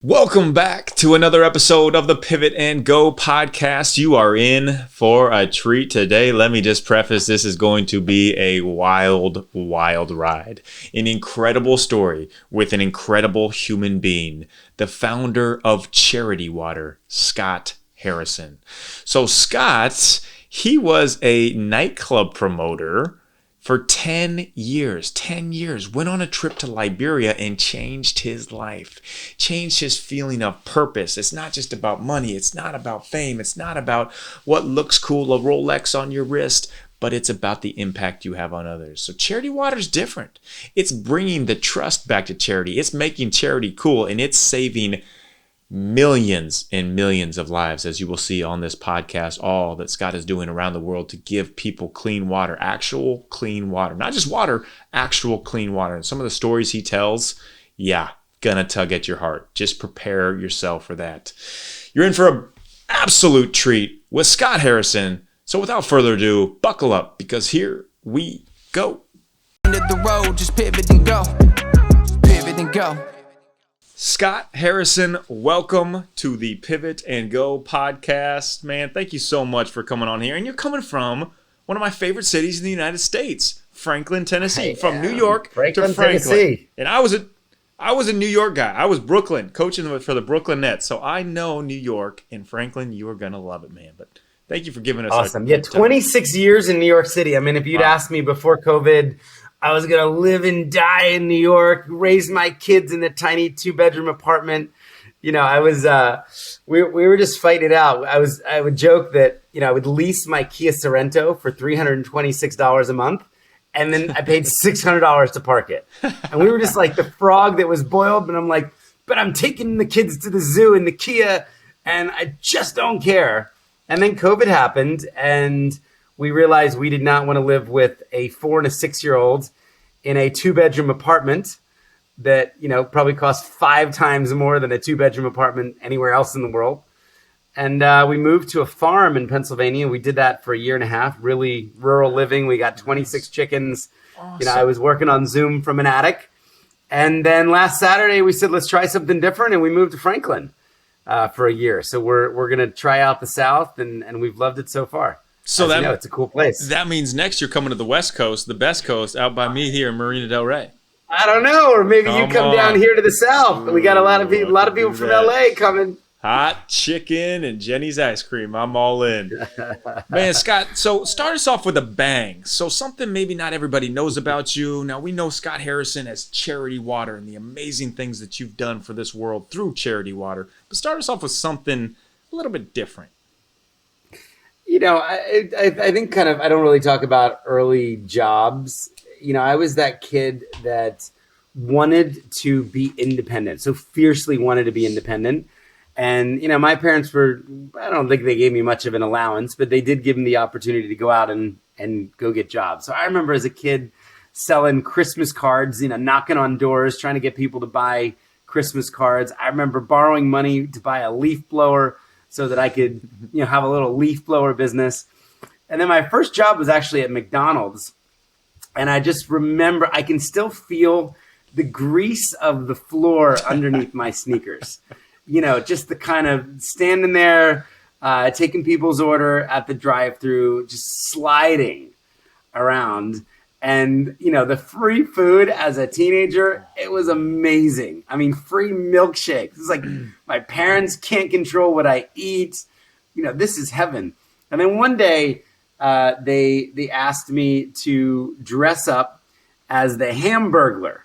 Welcome back to another episode of the Pivot and Go podcast. You are in for a treat today. Let me just preface, this is going to be a wild, wild ride. An incredible story with an incredible human being, the founder of Charity Water, Scott Harrison. So Scott, he was a nightclub promoter for 10 years, went on a trip to Liberia and changed his life, changed his feeling of purpose. It's not just about money. It's not about fame. It's not about what looks cool, a Rolex on your wrist, but it's about the impact you have on others. So Charity Water is different. It's bringing the trust back to charity. It's making charity cool, and it's saving millions and millions of lives, as you will see on this podcast, all that Scott is doing around the world to give people clean water, actual clean water, not just water, actual clean water. And some of the stories he tells, gonna tug at your heart. Just prepare yourself for that. You're in for an absolute treat with Scott Harrison. So without further ado, buckle up, because here we go. End of the road, just pivot and go. Pivot and go. Scott Harrison, welcome to the Pivot and Go podcast. Man, thank you so much for coming on here. And you're coming from one of my favorite cities in the United States, Franklin, Tennessee. From New York to Franklin. Tennessee. And I was a New York guy. I was Brooklyn, coaching for the Brooklyn Nets. So I know New York and Franklin, you are going to love it, man. But thank you for giving us awesome. 26 years in New York City. I mean, if you'd asked me before COVID, I was going to live and die in New York, raise my kids in a tiny 2-bedroom apartment. You know, we were just fighting it out. I would joke that, I would lease my Kia Sorento for $326 a month. And then I paid $600 to park it. And we were just like the frog that was boiled. But I'm like, but I'm taking the kids to the zoo in the Kia and I just don't care. And then COVID happened and we realized we did not want to live with a 4 and a 6-year-old in a 2-bedroom apartment that, probably cost 5 times more than a 2-bedroom apartment anywhere else in the world. And we moved to a farm in Pennsylvania. We did that for a year and a half, really rural living. We got 26 chickens. Awesome. I was working on Zoom from an attic. And then last Saturday we said, let's try something different. And we moved to Franklin for a year. So we're going to try out the South and we've loved it so far. So it's a cool place. That means next you're coming to the West Coast, the best coast, out by me here in Marina Del Rey. I don't know, or maybe you come down here to the South. We got a lot of people from LA coming. Hot chicken and Jenny's ice cream. I'm all in. Man, Scott, so start us off with a bang. So something maybe not everybody knows about you. Now, we know Scott Harrison as Charity Water and the amazing things that you've done for this world through Charity Water. But start us off with something a little bit different. I think I don't really talk about early jobs. I was that kid that wanted to be independent, so fiercely wanted to be independent. And, my parents I don't think they gave me much of an allowance, but they did give me the opportunity to go out and go get jobs. So I remember as a kid selling Christmas cards, knocking on doors, trying to get people to buy Christmas cards. I remember borrowing money to buy a leaf blower so that I could, have a little leaf blower business. And then my first job was actually at McDonald's. And I just remember, I can still feel the grease of the floor underneath my sneakers. Just the kind of standing there, taking people's order at the drive-thru, just sliding around. And, the free food as a teenager, it was amazing. I mean, free milkshakes. It's like my parents can't control what I eat. This is heaven. And then one day they asked me to dress up as the Hamburglar.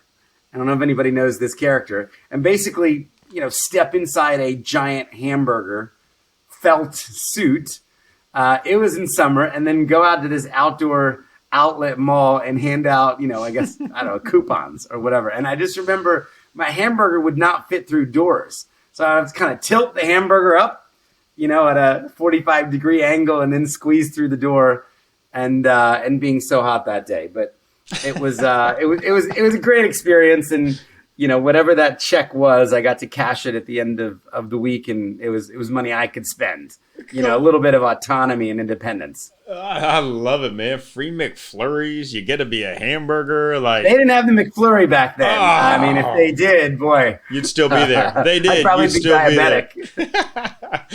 I don't know if anybody knows this character. And basically, step inside a giant hamburger felt suit. It was in summer. And then go out to this outdoor outlet mall and hand out, coupons or whatever. And I just remember my hamburger would not fit through doors. So I would kind of tilt the hamburger up, at a 45-degree angle and then squeeze through the door and being so hot that day. But it was a great experience. And, whatever that check was, I got to cash it at the end of the week, and it was money I could spend. a little bit of autonomy and independence. I love it, man. Free McFlurries. You get to be a hamburger. Like They didn't have the McFlurry back then. Oh. I mean, if they did, boy, you'd still be there. They did. I'd probably You'd be still diabetic. be there.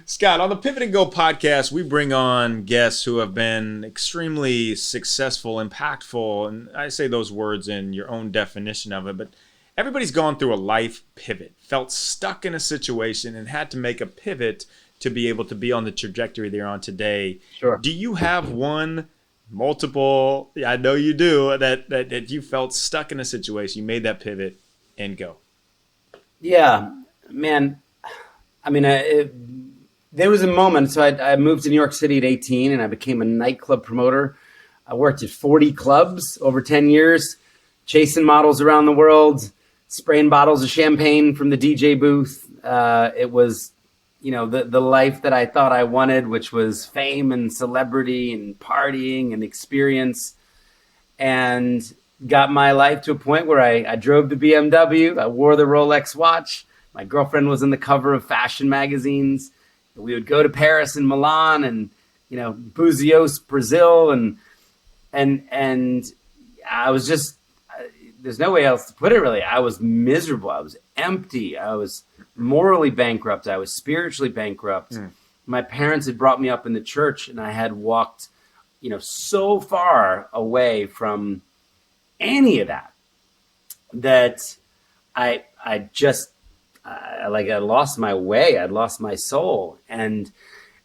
Scott, on the Pivot and Go podcast, we bring on guests who have been extremely successful, impactful, and I say those words in your own definition of it, but everybody's gone through a life pivot, felt stuck in a situation, and had to make a pivot to be able to be on the trajectory they're on today. Sure. Do you have one, multiple, I know you do, that you felt stuck in a situation, you made that pivot and go? Yeah, man. I mean, there was a moment. So I moved to New York City at 18 and I became a nightclub promoter. I worked at 40 clubs over 10 years, chasing models around the world, spraying bottles of champagne from the DJ booth. It was, the life that I thought I wanted, which was fame and celebrity and partying and experience, and got my life to a point where I drove the BMW. I wore the Rolex watch. My girlfriend was on the cover of fashion magazines. We would go to Paris and Milan and, Buzios, Brazil. And I was just, there's no way else to put it really. I was miserable. I was empty. I was morally bankrupt. I was spiritually bankrupt. My parents had brought me up in the church and I had walked, so far away from any of that I lost my way. I'd lost my soul. And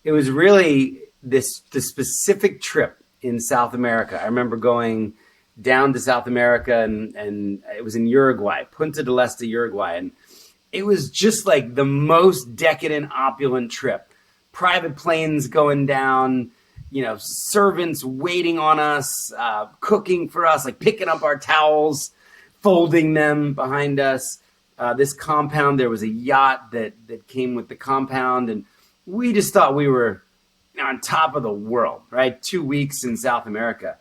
it was really the specific trip in South America. I remember going down to South America and it was in Uruguay, Punta del Este, Uruguay. And it was just like the most decadent, opulent trip. Private planes going down, servants waiting on us, cooking for us, like picking up our towels, folding them behind us. This compound, there was a yacht that came with the compound, and we just thought we were on top of the world, right? 2 weeks in South America.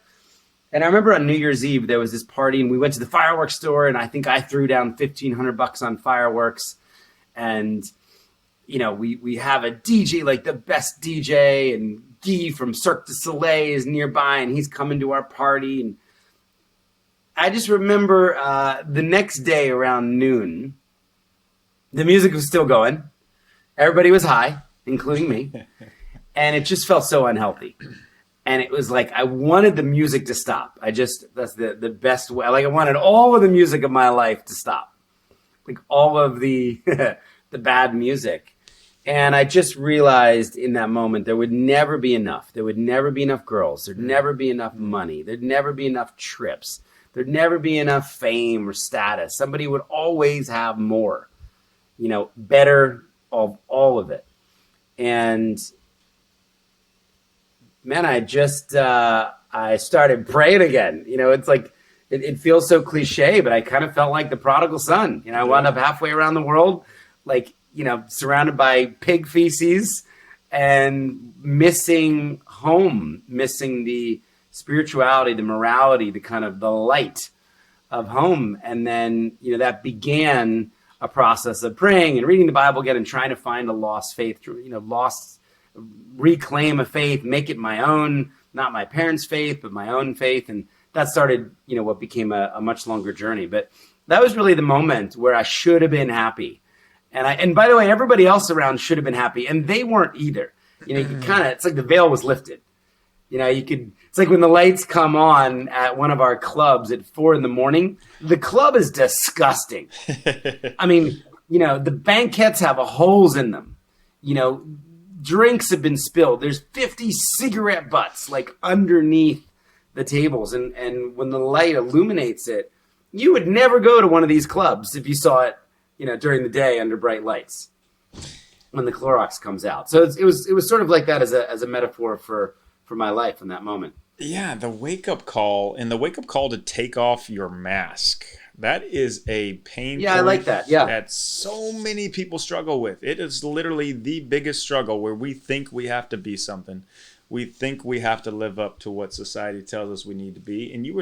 And I remember on New Year's Eve, there was this party, and we went to the fireworks store, and I think I threw down $1,500 on fireworks. And, we have a DJ, like the best DJ, and Guy from Cirque du Soleil is nearby, and he's coming to our party. And I just remember the next day around noon, the music was still going. Everybody was high, including me. And it just felt so unhealthy. And it was like I wanted the music to stop. That's the best way. Like I wanted all of the music of my life to stop. Like all of the the bad music. And I just realized in that moment there would never be enough. There would never be enough girls. There'd never be enough money. There'd never be enough trips. There'd never be enough fame or status. Somebody would always have more, better of all of it. And man, I just, I started praying again. It's like, it feels so cliche, but I kind of felt like the prodigal son. I wound up halfway around the world, like, surrounded by pig feces and missing home, missing the spirituality, the morality, the kind of the light of home. And then, that began a process of praying and reading the Bible again and trying to find a lost faith, reclaim a faith, make it my own, not my parents' faith, but my own faith. And that started, what became a much longer journey. But that was really the moment where I should have been happy. And by the way, everybody else around should have been happy, and they weren't either. It's like the veil was lifted. It's like when the lights come on at one of our clubs at 4 a.m, the club is disgusting. I mean, the banquettes have holes in them. Drinks have been spilled. There's 50 cigarette butts like underneath the tables. And when the light illuminates it, you would never go to one of these clubs if you saw it, during the day under bright lights when the Clorox comes out. So it was sort of like that as a metaphor for my life in that moment. Yeah, the wake-up call to take off your mask. That is a pain I like that. Yeah. That so many people struggle with. It is literally the biggest struggle where we think we have to be something. We think we have to live up to what society tells us we need to be. And you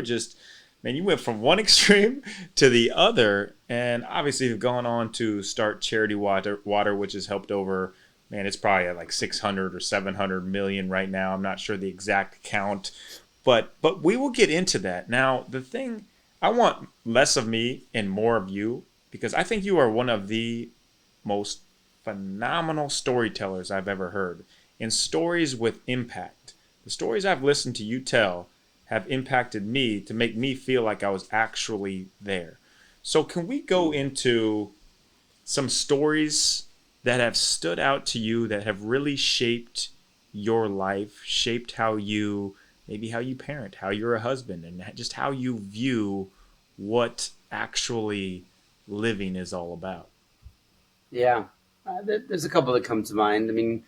went from one extreme to the other. And obviously you've gone on to start Charity Water, which has helped over man, it's probably at like 600 or 700 million right now. I'm not sure the exact count, but we will get into that. Now, the thing, I want less of me and more of you, because I think you are one of the most phenomenal storytellers I've ever heard, and stories with impact. The stories I've listened to you tell have impacted me to make me feel like I was actually there. So can we go into some stories that have stood out to you, that have really shaped your life, shaped how you, maybe how you parent, how you're a husband, and just how you view what actually living is all about? Yeah, there's a couple that come to mind. I mean,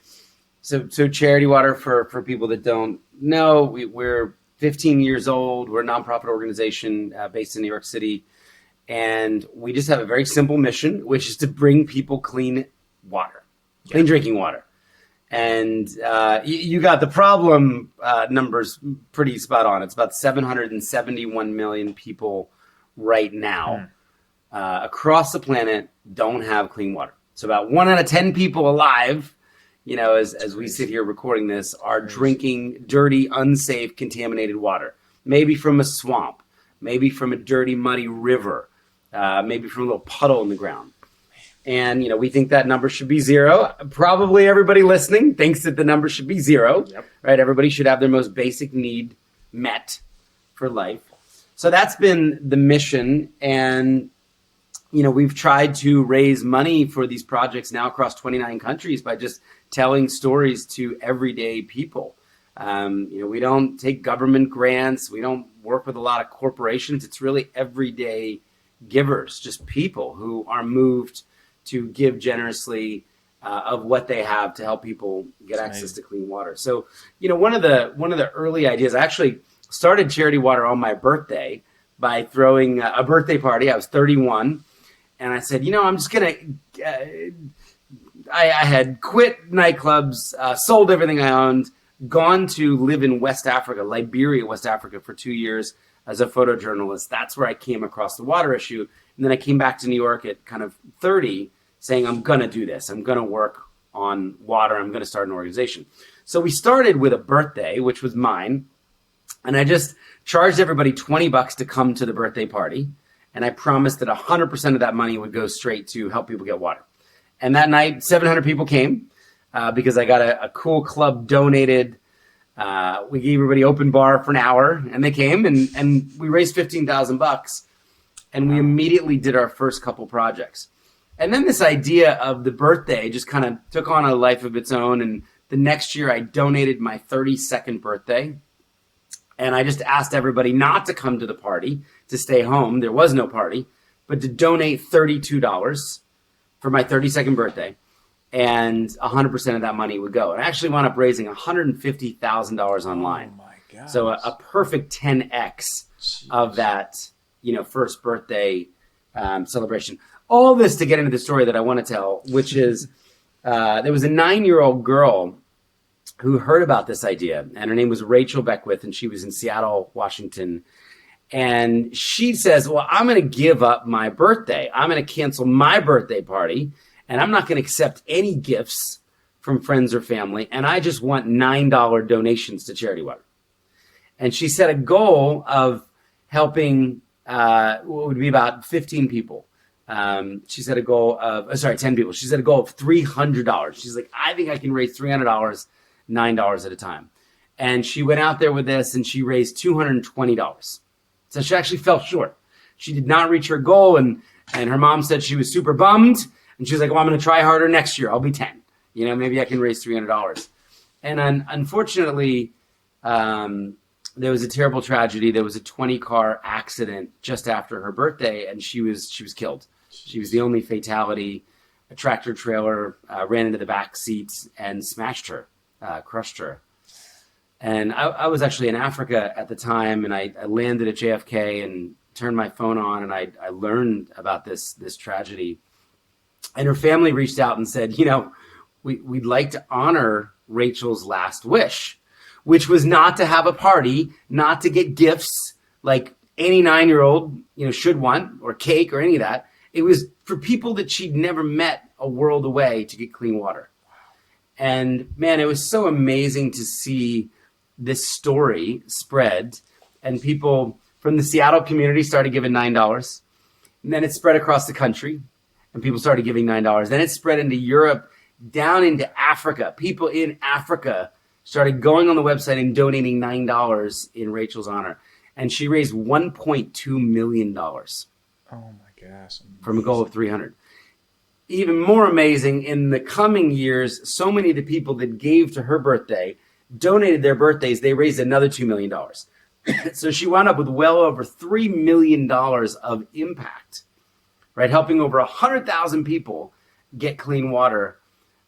so Charity Water, for people that don't know, we're 15 years old. We're a nonprofit organization based in New York City. And we just have a very simple mission, which is to bring people clean water, clean drinking water. And you got the problem numbers pretty spot on. It's about 771 million people right now across the planet don't have clean water. So about 1 out of 10 people alive, as we sit here recording this, are drinking dirty, unsafe, contaminated water. Maybe from a swamp, maybe from a dirty, muddy river, maybe from a little puddle in the ground. And, we think that number should be zero. Probably everybody listening thinks that the number should be zero, right? Everybody should have their most basic need met for life. So that's been the mission. And, we've tried to raise money for these projects now across 29 countries by just telling stories to everyday people. We don't take government grants. We don't work with a lot of corporations. It's really everyday givers, just people who are moved to give generously of what they have to help people get access to clean water. So, one of the early ideas, I actually started Charity Water on my birthday by throwing a birthday party. I was 31, and I said, I'm just gonna. I had quit nightclubs, sold everything I owned, gone to live in West Africa, Liberia, West Africa, for 2 years as a photojournalist. That's where I came across the water issue. And then I came back to New York at kind of 30, saying, I'm going to do this. I'm going to work on water. I'm going to start an organization. So we started with a birthday, which was mine. And I just charged everybody $20 to come to the birthday party. And I promised that 100% of that money would go straight to help people get water. And that night, 700 people came because I got a cool club donated. We gave everybody open bar for an hour, and they came, and we raised $15,000. And we immediately did our first couple projects. And then this idea of the birthday just kind of took on a life of its own. And the next year I donated my 32nd birthday. And I just asked everybody not to come to the party, to stay home. There was no party, but to donate $32 for my 32nd birthday. And 100% of that money would go. And I actually wound up raising $150,000 online. Oh my God. So a perfect 10x of that, first birthday celebration. All this to get into the story that I want to tell, which is there was a 9-year-old girl who heard about this idea, and her name was Rachel Beckwith, and she was in Seattle, Washington. And she says, well, I'm going to give up my birthday. I'm going to cancel my birthday party, and I'm not going to accept any gifts from friends or family, and I just want $9 donations to Charity Water. And she set a goal of helping what would be about 15 people. She set a goal of, 10 people. She set a goal of $300. She's like, I think I can raise $300, $9 at a time. And she went out there with this, and she raised $220. So she actually fell short. She did not reach her goal, and her mom said she was super bummed. And she was like, well, I'm going to try harder next year. I'll be 10. Maybe I can raise $300. And unfortunately, there was a terrible tragedy. There was a 20-car accident just after her birthday, and she was killed. She was the only fatality. A tractor trailer ran into the back seats and smashed her, crushed her. And I was actually in Africa at the time, and I landed at JFK and turned my phone on, and I learned about this tragedy. And her family reached out and said, we'd like to honor Rachel's last wish, which was not to have a party, not to get gifts like any 9-year-old, should want, or cake or any of that. It was for people that she'd never met a world away to get clean water. And man, it was so amazing to see this story spread, and people from the Seattle community started giving $9. And then it spread across the country and people started giving $9. Then it spread into Europe, down into Africa. People in Africa started going on the website and donating $9 in Rachel's honor. And she raised $1.2 million. Oh my gosh. From a goal of 300. Even more amazing, in the coming years, so many of the people that gave to her birthday donated their birthdays. They raised another $2 million. So she wound up with well over $3 million of impact, right? Helping over 100,000 people get clean water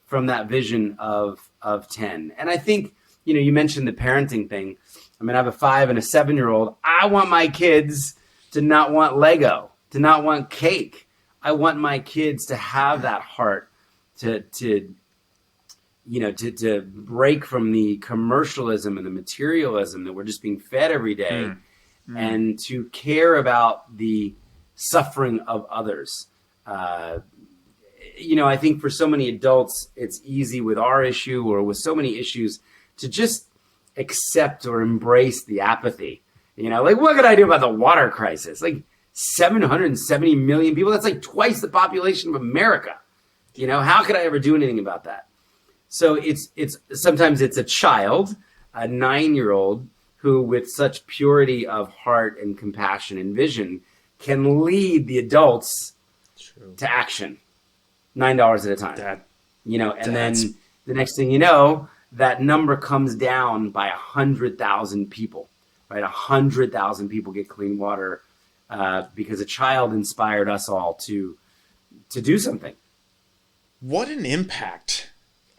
from that vision of 10. And I think, you mentioned the parenting thing. I mean, I have a 5 and a 7-year-old. I want my kids to not want Lego, to not want cake. I want my kids to have that heart to break from the commercialism and the materialism that we're just being fed every day, and to care about the suffering of others. I think for so many adults, it's easy with our issue or with so many issues to just accept or embrace the apathy. Like, what could I do about the water crisis? Like 770 million people, that's like twice the population of America. How could I ever do anything about that? So it's sometimes it's a child, a 9-year-old, who with such purity of heart and compassion and vision can lead the adults to action. $9 at a time. And then the next thing you know, that number comes down by 100,000 people, right? 100,000 people get clean water because a child inspired us all to do something. What an impact.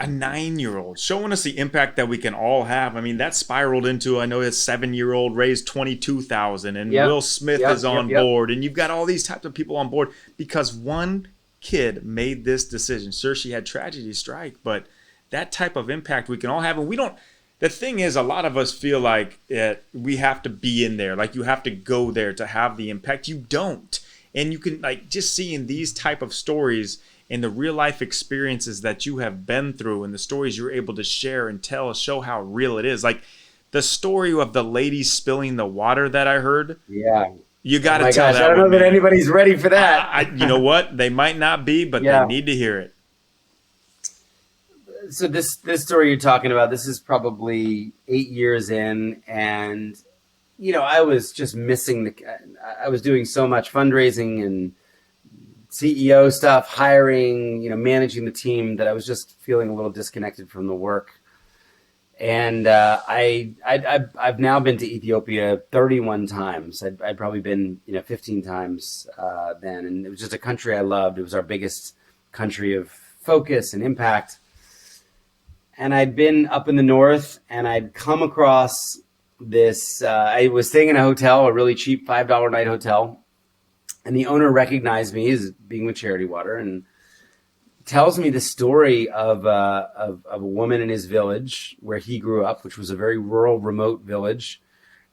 A 9-year-old showing us the impact that we can all have. I mean, that spiraled into, I know his 7-year-old raised 22,000 and Will Smith is on board. And you've got all these types of people on board because one kid made this decision. Sure, she had tragedy strike, but that type of impact we can all have. And the thing is, a lot of us feel like we have to be in there. Like you have to go there to have the impact. You don't. And you can just seeing these type of stories and the real life experiences that you have been through and the stories you're able to share and tell, show how real it is. Like the story of the lady spilling the water that I heard. Yeah. You got to tell that. I don't know that anybody's ready for that. You know what? They might not be, but they need to hear it. So this story you're talking about, this is probably 8 years in. And, I was just missing I was doing so much fundraising and CEO stuff, hiring, managing the team, that I was just feeling a little disconnected from the work. And I've now been to Ethiopia 31 times. I'd probably been 15 times then, and it was just a country I loved. It was our biggest country of focus and impact. And I'd been up in the north, and I'd come across this. I was staying in a hotel, a really cheap $5 a night hotel. And the owner recognized me as being with Charity Water and tells me the story of a woman in his village where he grew up, which was a very rural, remote village,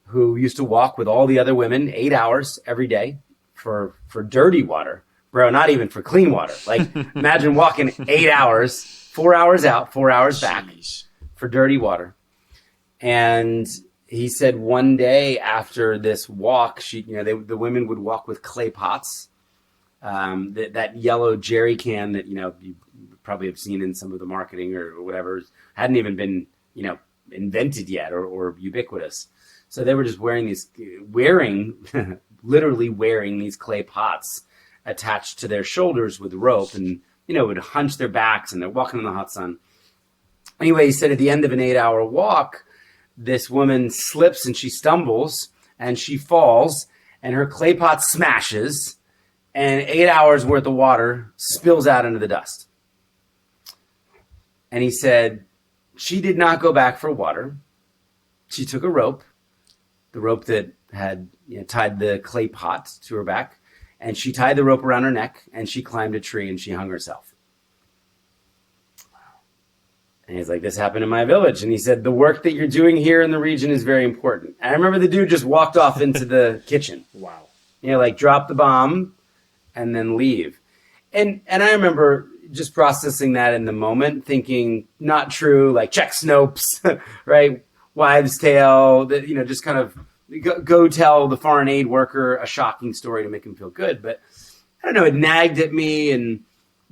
who used to walk with all the other women 8 hours every day for dirty water. Bro, not even for clean water. Like, imagine walking 8 hours, 4 hours out, 4 hours back for dirty water. And he said one day after this walk, the women would walk with clay pots, that yellow jerry can that you probably have seen in some of the marketing or whatever, hadn't even been invented yet or ubiquitous. So they were just literally wearing these clay pots attached to their shoulders with rope, and would hunch their backs, and they're walking in the hot sun. Anyway, he said at the end of an 8-hour walk, this woman slips and she stumbles and she falls and her clay pot smashes and 8 hours worth of water spills out into the dust. And he said she did not go back for water. She took a rope, the rope that had tied the clay pot to her back, and she tied the rope around her neck and she climbed a tree and she hung herself. And he's like, this happened in my village. And he said, the work that you're doing here in the region is very important. And I remember the dude just walked off into the kitchen. Wow. Drop the bomb and then leave. And I remember just processing that in the moment, thinking not true, like check Snopes, right? Wives' tale, that, just kind of go tell the foreign aid worker a shocking story to make him feel good. But I don't know, it nagged at me. And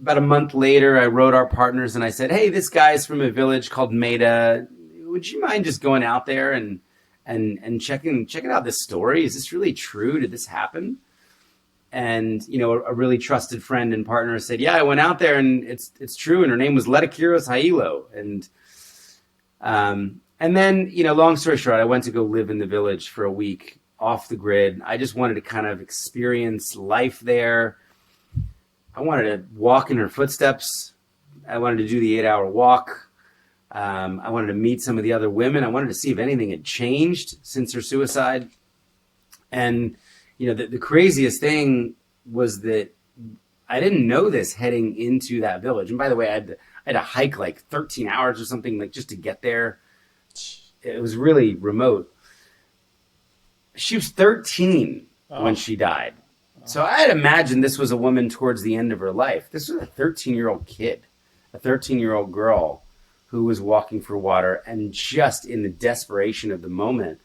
about a month later, I wrote our partners and I said, hey, this guy's from a village called Maida. Would you mind just going out there and checking out this story? Is this really true? Did this happen? And, a really trusted friend and partner said, yeah, I went out there and it's true. And her name was Letakiros Hailo. And then, long story short, I went to go live in the village for a week off the grid. I just wanted to kind of experience life there. I wanted to walk in her footsteps. I wanted to do the 8-hour walk. I wanted to meet some of the other women. I wanted to see if anything had changed since her suicide. And, the craziest thing was that I didn't know this heading into that village. And by the way, I had to hike like 13 hours or something, like just to get there. It was really remote. She was 13 when she died. So I had imagined this was a woman towards the end of her life. This was a 13-year-old kid, a 13-year-old girl who was walking for water and just in the desperation of the moment.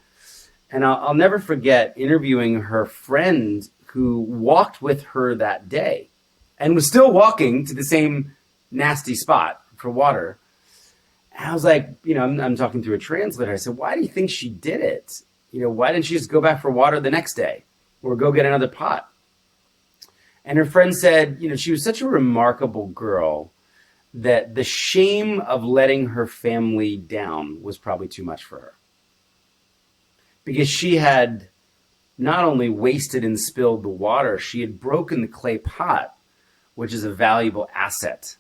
And I'll never forget interviewing her friend who walked with her that day and was still walking to the same nasty spot for water. And I was like, I'm talking through a translator. I said, why do you think she did it? Why didn't she just go back for water the next day or go get another pot? And her friend said, she was such a remarkable girl that the shame of letting her family down was probably too much for her. Because she had not only wasted and spilled the water, she had broken the clay pot, which is a valuable asset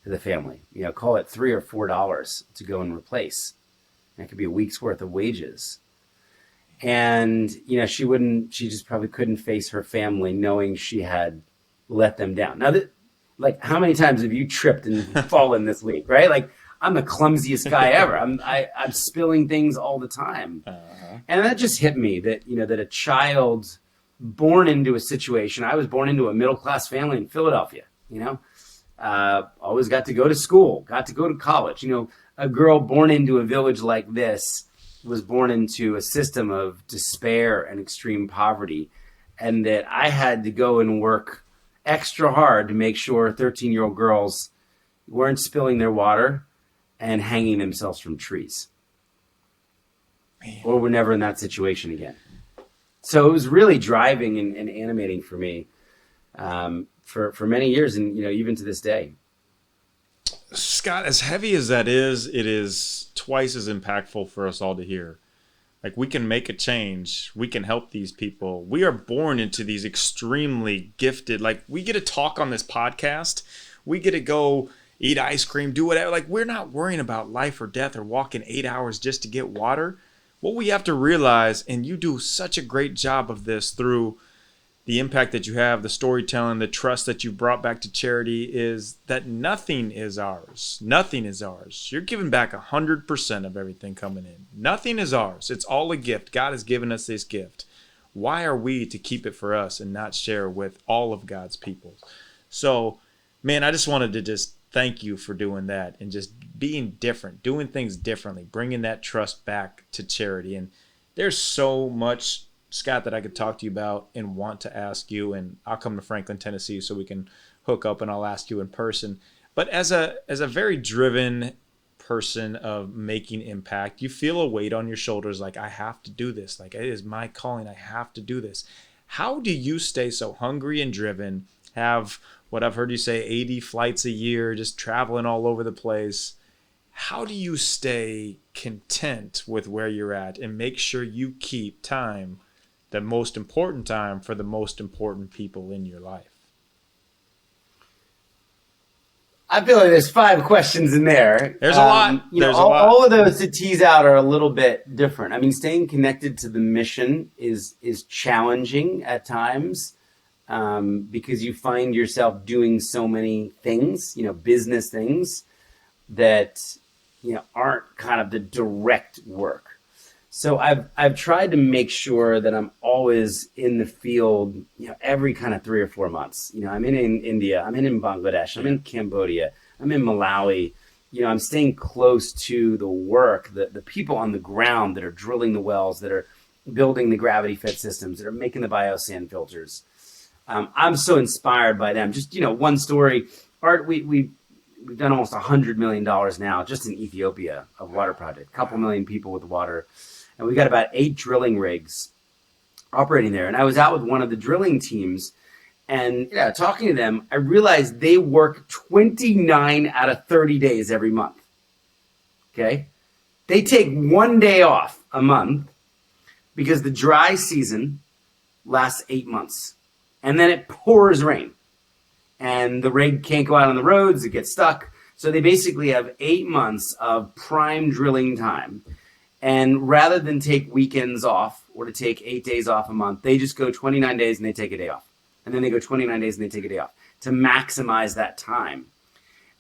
to the family. Call it $3 or $4 to go and replace. And it could be a week's worth of wages. And, she just probably couldn't face her family knowing she had let them down. Now, how many times have you tripped and fallen this week, right? Like, I'm the clumsiest guy ever. I'm spilling things all the time. And that just hit me that, that a child born into a situation, I was born into a middle-class family in Philadelphia, always got to go to school, got to go to college. A girl born into a village like this was born into a system of despair and extreme poverty. And that I had to go and work extra hard to make sure 13-year-old girls weren't spilling their water and hanging themselves from trees. Man. Or were never in that situation again. So it was really driving and animating for me for many years and, even to this day. Scott, as heavy as that is, it is twice as impactful for us all to hear. Like, we can make a change. We can help these people. We are born into these extremely gifted, like, we get to talk on this podcast. We get to go eat ice cream, do whatever. Like, we're not worrying about life or death or walking 8 hours just to get water. What we have to realize, and you do such a great job of this through the impact that you have, the storytelling, the trust that you brought back to charity, is that nothing is ours. Nothing is ours. You're giving back 100% of everything coming in. Nothing is ours. It's all a gift. God has given us this gift. Why are we to keep it for us and not share with all of God's people? So, man, I just wanted to just thank you for doing that and just being different, doing things differently, bringing that trust back to charity. And there's so much, Scott, that I could talk to you about and want to ask you. And I'll come to Franklin, Tennessee, so we can hook up and I'll ask you in person. But as a very driven person of making impact, you feel a weight on your shoulders, like, I have to do this. Like, it is my calling. I have to do this. How do you stay so hungry and driven, have what I've heard you say, 80 flights a year, just traveling all over the place? How do you stay content with where you're at and make sure you keep time, the most important time, for the most important people in your life? I feel like there's 5 questions in there. There's a lot. All of those to tease out are a little bit different. I mean, staying connected to the mission is challenging at times. Because you find yourself doing so many things, business things that, aren't kind of the direct work. So I've tried to make sure that I'm always in the field, every kind of 3 or 4 months. I'm in India, I'm in Bangladesh, I'm in Cambodia, I'm in Malawi. I'm staying close to the work, the people on the ground that are drilling the wells, that are building the gravity fed systems, that are making the biosand filters. I'm so inspired by them. Just, one story, Art, we've done almost $100 million now just in Ethiopia of water project, a couple million people with water. And we've got about 8 drilling rigs operating there. And I was out with one of the drilling teams and talking to them, I realized they work 29 out of 30 days every month. Okay. They take 1 day off a month because the dry season lasts 8 months and then it pours rain and the rig can't go out on the roads. It gets stuck. So they basically have 8 months of prime drilling time. And rather than take weekends off or to take 8 days off a month, they just go 29 days and they take a day off. And then they go 29 days and they take a day off to maximize that time.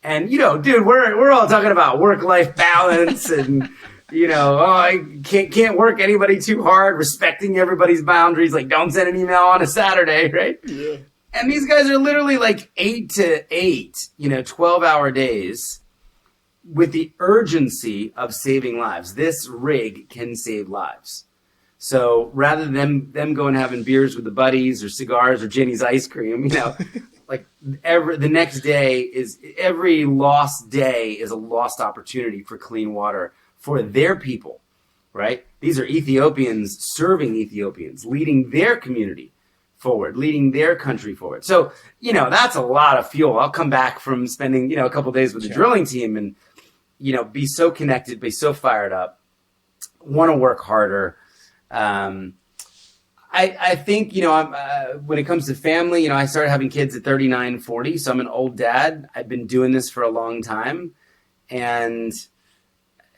And, dude, we're all talking about work-life balance and, I can't work anybody too hard, respecting everybody's boundaries. Like, don't send an email on a Saturday, right? Yeah. And these guys are literally like 8 to 8, 12-hour days with the urgency of saving lives. This rig can save lives. So rather than them going and having beers with the buddies or cigars or Jenny's ice cream, like the next day is every lost day is a lost opportunity for clean water for their people, right? These are Ethiopians serving Ethiopians, leading their community forward, leading their country forward. So, that's a lot of fuel. I'll come back from spending, a couple of days with the drilling team and, be so connected, be so fired up, want to work harder. I think, when it comes to family, I started having kids at 39, 40. So I'm an old dad. I've been doing this for a long time. And,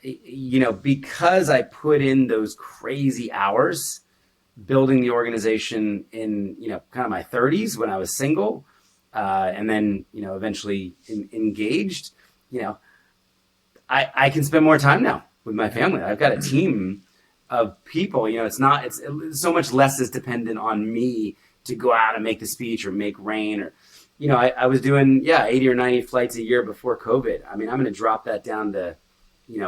because I put in those crazy hours building the organization in, kind of my 30s when I was single, and then, eventually engaged, I can spend more time now with my family. I've got a team of people, it's so much less is dependent on me to go out and make the speech or make rain or, I was doing, 80 or 90 flights a year before COVID. I mean, I'm going to drop that down to,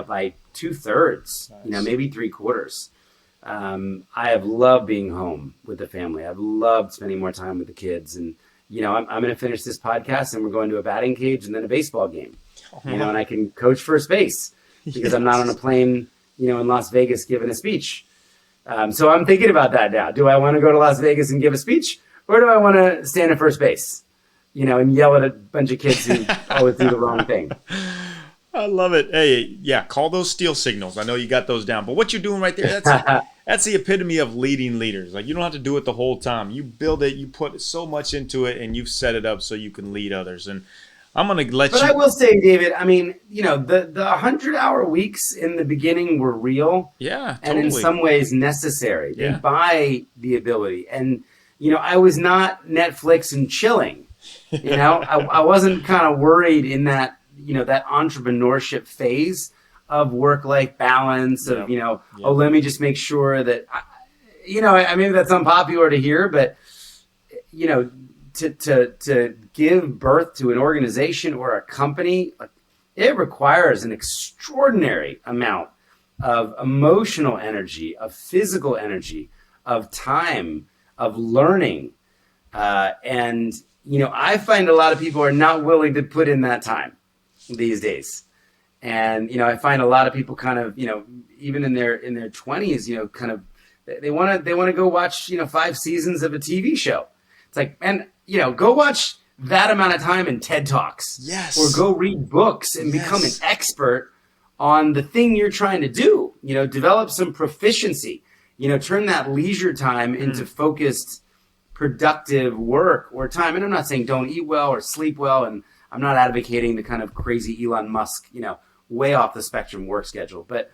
by 2/3, nice. Maybe 3/4. I have loved being home with the family. I've loved spending more time with the kids and, I'm going to finish this podcast and we're going to a batting cage and then a baseball game, and I can coach first base because I'm not on a plane, in Las Vegas giving a speech. So I'm thinking about that now. Do I want to go to Las Vegas and give a speech or do I want to stand at first base, and yell at a bunch of kids who always do the wrong thing? I love it. Hey, call those steal signals. I know you got those down, but what you're doing right there, that's the epitome of leading leaders. Like, you don't have to do it the whole time. You build it, you put so much into it, and you've set it up so you can lead others. And I'm going to let you. But I will say, David, I mean, the 100-hour weeks in the beginning were real. Yeah, totally. And in some ways necessary. They buy the ability. And, I was not Netflix and chilling. I wasn't kind of worried in that, that entrepreneurship phase of work-life balance of, let me just make sure that, I mean, that's unpopular to hear, but, to give birth to an organization or a company, it requires an extraordinary amount of emotional energy, of physical energy, of time, of learning. And, I find a lot of people are not willing to put in that time these days. And, I find a lot of people kind of, even in their 20s, kind of, they want to go watch, 5 seasons of a TV show. It's like, man, go watch that amount of time in TED Talks. Yes. Or go read books and become an expert on the thing you're trying to do. Develop some proficiency. Turn that leisure time into focused, productive work or time. And I'm not saying don't eat well or sleep well. And I'm not advocating the kind of crazy Elon Musk, way off the spectrum work schedule. But,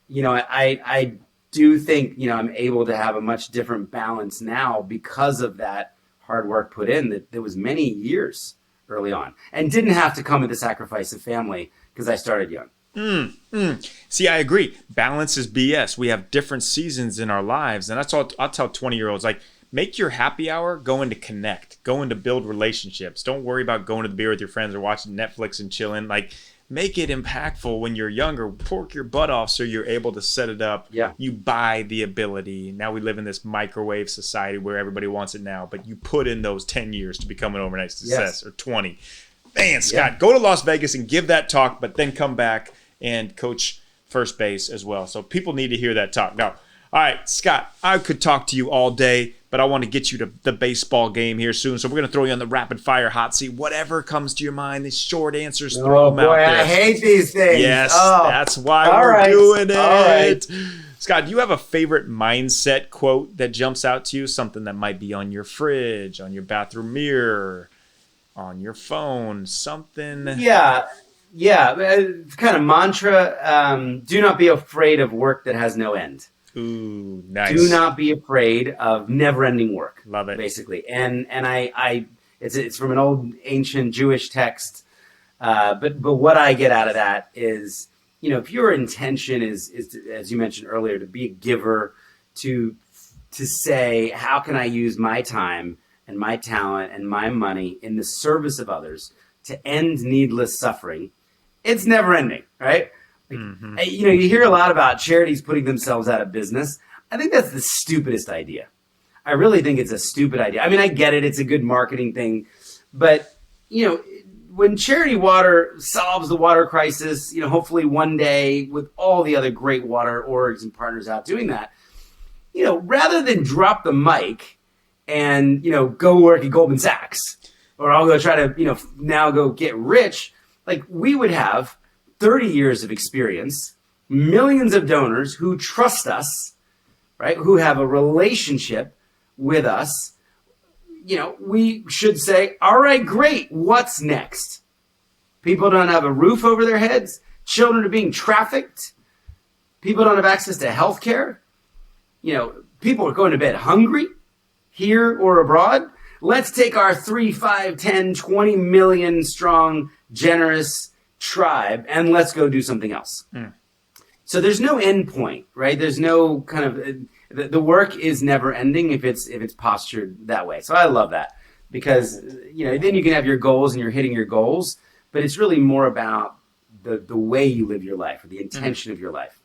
I do think, I'm able to have a much different balance now because of that hard work put in that there was many years early on and didn't have to come at the sacrifice of family because I started young. See, I agree. Balance is BS. We have different seasons in our lives. And that's all I'll tell 20-year-olds, like, make your happy hour going to connect, going to build relationships. Don't worry about going to the beer with your friends or watching Netflix and chilling. Like, make it impactful when you're younger. Work your butt off so you're able to set it up. Yeah. You buy the ability. Now we live in this microwave society where everybody wants it now, but you put in those 10 years to become an overnight success, or 20. Man, Scott, go to Las Vegas and give that talk, but then come back and coach first base as well. So people need to hear that talk. Now, all right, Scott, I could talk to you all day, but I want to get you to the baseball game here soon. So we're going to throw you on the rapid fire hot seat. Whatever comes to your mind, these short answers, throw them out there. I hate these things. Yes, that's why we're doing it. All right. Scott, do you have a favorite mindset quote that jumps out to you? Something that might be on your fridge, on your bathroom mirror, on your phone, something. Yeah, kind of mantra. Do not be afraid of work that has no end. Ooh, nice. Do not be afraid of never-ending work. Love it. Basically, and it's from an old ancient Jewish text. But what I get out of that is, if your intention is as you mentioned earlier, to be a giver, to say, how can I use my time and my talent and my money in the service of others to end needless suffering, it's never ending, right? You hear a lot about charities putting themselves out of business. I think that's the stupidest idea. I really think it's a stupid idea. I mean, I get it. It's a good marketing thing. But, when Charity Water solves the water crisis, hopefully one day with all the other great water orgs and partners out doing that, rather than drop the mic and, go work at Goldman Sachs, or I'll go try to, now go get rich, like we would have 30 years of experience, millions of donors who trust us, right? Who have a relationship with us. We should say, all right, great. What's next? People don't have a roof over their heads. Children are being trafficked. People don't have access to health care. People are going to bed hungry here or abroad. Let's take our 3, 5, 10, 20 million strong, generous tribe and let's go do something else. So there's no end point, right? There's no kind of, the work is never ending if it's postured that way. So I love that because, then you can have your goals and you're hitting your goals, but it's really more about the way you live your life or the intention of your life.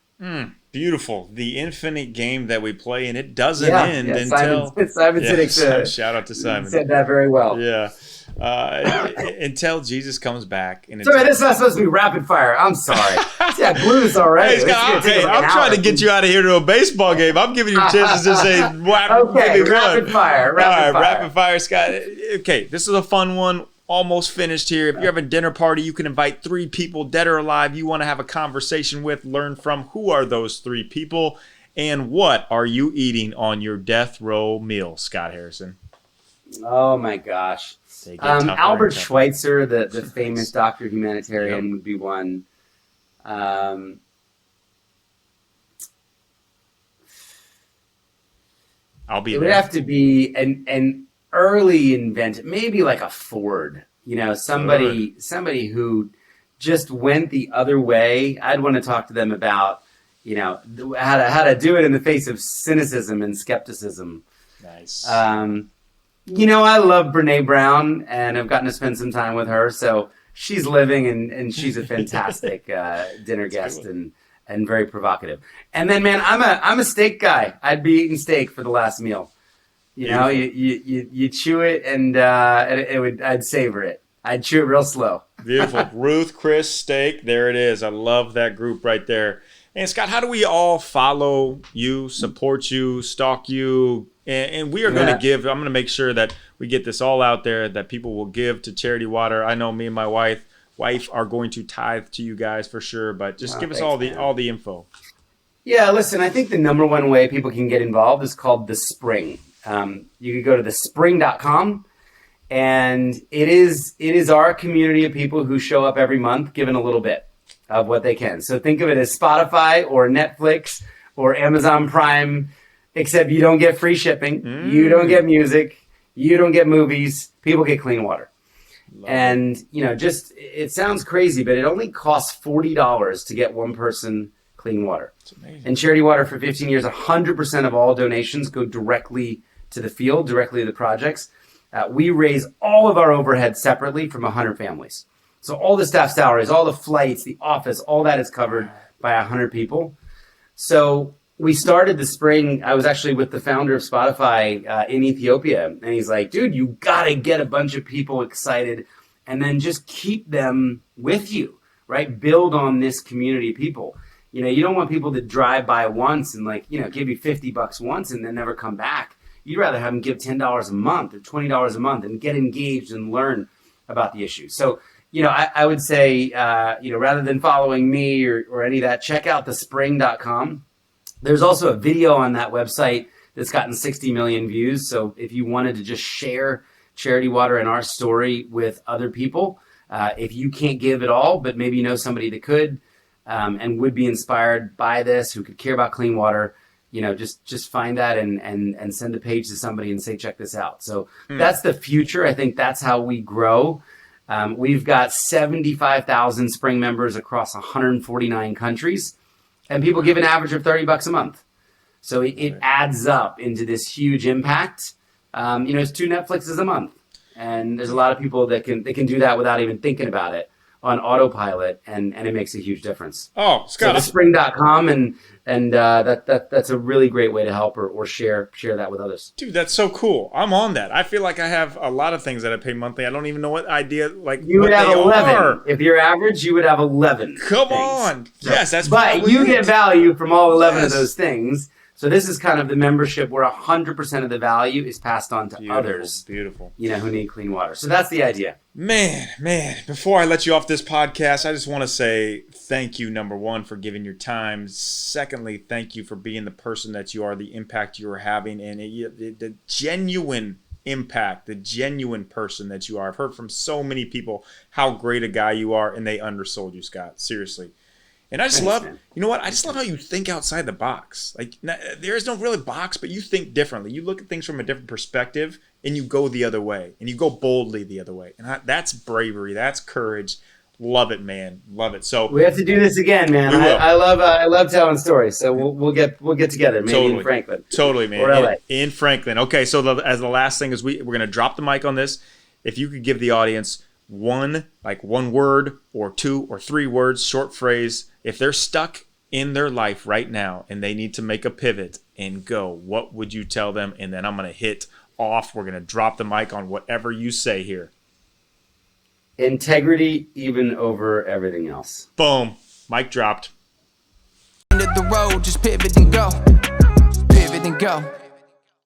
Beautiful. The infinite game that we play, and it doesn't end until Simon Sinek shout out to Simon. Said that very well. Yeah. Until Jesus comes back. And sorry, this is not supposed to be rapid fire. I'm sorry. See, I blew this already. I'm trying to get you out of here to a baseball game. I'm giving you chances to say, rapid fire. Rapid fire, Scott. Okay, this is a fun one. Almost finished here. If you're having a dinner party, you can invite 3 people, dead or alive, you want to have a conversation with, learn from. Who are those 3 people? And what are you eating on your death row meal, Scott Harrison? Oh, my gosh. Albert Schweitzer, the famous doctor humanitarian, would be one. I'll be. It would have to be an early inventor, maybe like a Ford. Somebody who just went the other way. I'd want to talk to them about, how to do it in the face of cynicism and skepticism. Nice. I love Brene Brown, and I've gotten to spend some time with her. So she's living, and she's a fantastic dinner guest and very provocative. And then, man, I'm a steak guy. I'd be eating steak for the last meal. You chew it, and I'd savor it. I'd chew it real slow. Beautiful. Ruth Chris Steak. There it is. I love that group right there. And Scott, how do we all follow you, support you, stalk you? And we are going to give, I'm going to make sure that we get this all out there, that people will give to Charity Water. I know me and my wife are going to tithe to you guys for sure, but just give us all the info. Yeah, listen, I think the number one way people can get involved is called The Spring. You could go to thespring.com, and it is our community of people who show up every month giving a little bit of what they can. So think of it as Spotify or Netflix or Amazon Prime, except you don't get free shipping, you don't get music, you don't get movies, people get clean water. And, just it sounds crazy, but it only costs $40 to get one person clean water. It's amazing. And Charity Water for 15 years, 100% of all donations go directly to the field, directly to the projects. We raise all of our overhead separately from 100 families. So all the staff salaries, all the flights, the office, all that is covered by 100 people. So we started the spring. I was actually with the founder of Spotify in Ethiopia, and he's like, dude, you got to get a bunch of people excited and then just keep them with you, right? Build on this community of people. You don't want people to drive by once and give you $50 once and then never come back. You'd rather have them give $10 a month or $20 a month and get engaged and learn about the issue. So, I would say, rather than following me or any of that, check out thespring.com. There's also a video on that website that's gotten 60 million views. So if you wanted to just share Charity Water and our story with other people, if you can't give at all, but maybe you know somebody that could and would be inspired by this, who could care about clean water, just find that and send a page to somebody and say, check this out. So that's the future. I think that's how we grow. We've got 75,000 Spring members across 149 countries. And people give an average of $30 a month. So it adds up into this huge impact. It's 2 Netflixes a month. And there's a lot of people that can do that without even thinking about it on autopilot. And it makes a huge difference. Oh, Scott. So thespring.com and that's a really great way to help or share that with others. Dude, that's so cool. I'm on that. I feel like I have a lot of things that I pay monthly. I don't even know what idea, you would have 11. Are. If you're average, you would have 11. Come things. on. So, yes, that's but you get value from all 11 Yes. of those things. So this is kind of the membership where 100% of the value is passed on to others. Beautiful. Who need clean water. So that's the idea. Man, before I let you off this podcast, I just want to say thank you, number one, for giving your time. Secondly, thank you for being the person that you are, the impact you are having, and the genuine impact, the genuine person that you are. I've heard from so many people how great a guy you are, and they undersold you, Scott. Seriously. And I just love, man. you know what? I just love how you think outside the box. Like, there is no really box, but you think differently. You look at things from a different perspective, and you go the other way, and you go boldly the other way. And that's bravery. That's courage. Love it, man. Love it. So we have to do this again, man. We will. I love telling stories. So we'll get together, maybe Totally. in Franklin. Totally, man. Or LA. In Franklin. Okay, so as the last thing is we're going to drop the mic on this. If you could give the audience one word or 2 or 3 words, short phrase, if they're stuck in their life right now and they need to make a pivot and go, what would you tell them? And then I'm going to hit off. We're going to drop the mic on whatever you say here. Integrity even over everything else. Boom. Mic dropped. End of the road, just pivot and go. Pivot and go.